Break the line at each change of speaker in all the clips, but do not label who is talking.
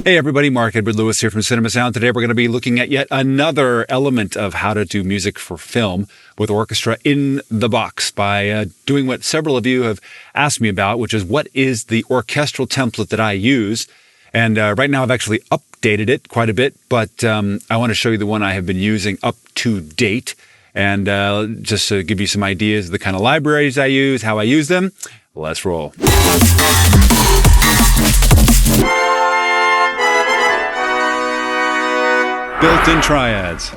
Hey everybody, Mark Edward Lewis here from Cinema Sound. Today we're going to be looking at yet another element of how to do music for film with orchestra in the box by doing what several of you have asked me about, which is what is the orchestral template that I use. And right now I've actually updated it quite a bit, but I want to show you the one I have been using up to date and just to give you some ideas of the kind of libraries I use, how I use them. Let's roll. Built-in triads.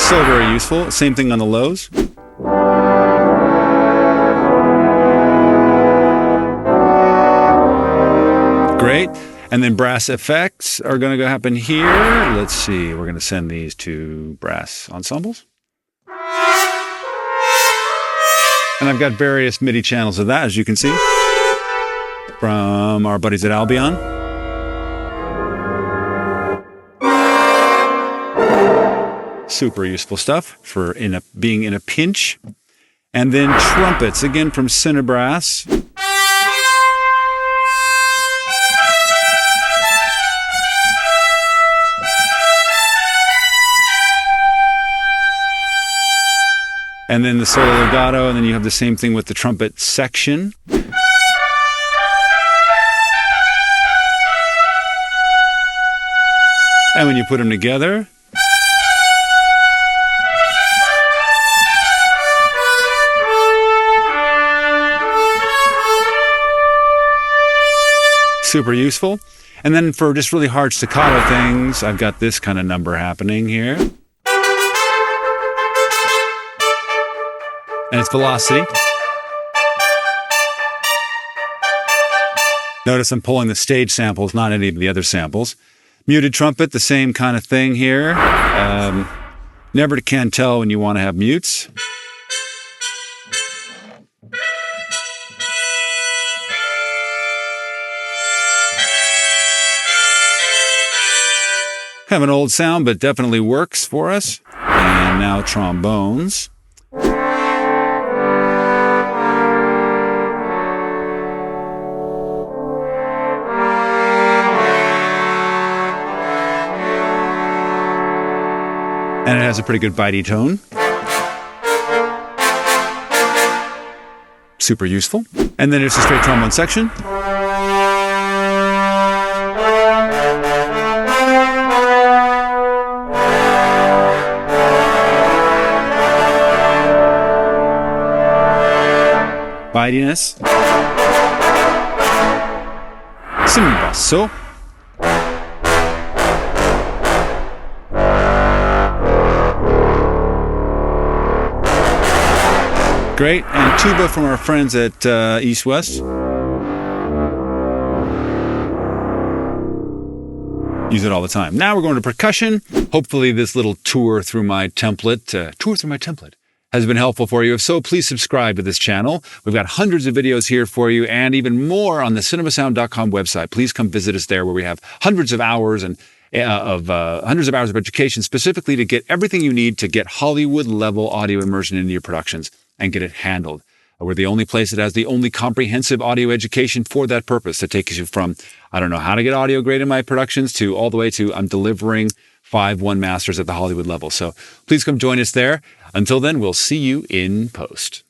So very useful. Same thing on the lows. Great. And then brass effects are going to happen here. Let's see. We're going to send these to brass ensembles. And I've got various MIDI channels of that, as you can see, from our buddies at Albion. Super useful stuff for being in a pinch. And then trumpets, again from Cinebrass. And then the solo legato, and then you have the same thing with the trumpet section. And when you put them together, super useful. And then for just really hard staccato things, I've got this kind of number happening here. And it's velocity. Notice I'm pulling the stage samples, not any of the other samples. Muted trumpet, the same kind of thing here. Never can tell when you want to have mutes. Have an old sound, but definitely works for us. And now trombones. And it has a pretty good bitey tone. Super useful. And then there's a straight trombone section. Bitiness. Basso. Great, and tuba from our friends at East West. Use it all the time. Now we're going to percussion. Hopefully this little tour through my template, has been helpful for you. If so, please subscribe to this channel. We've got hundreds of videos here for you and even more on the cinemasound.com website. Please come visit us there where we have hundreds of hours of education specifically to get everything you need to get Hollywood level audio immersion into your productions and get it handled. We're the only place that has the only comprehensive audio education for that purpose that takes you from, I don't know how to get audio great in my productions to all the way to I'm delivering 5-1 masters at the Hollywood level. So please come join us there. Until then, we'll see you in post.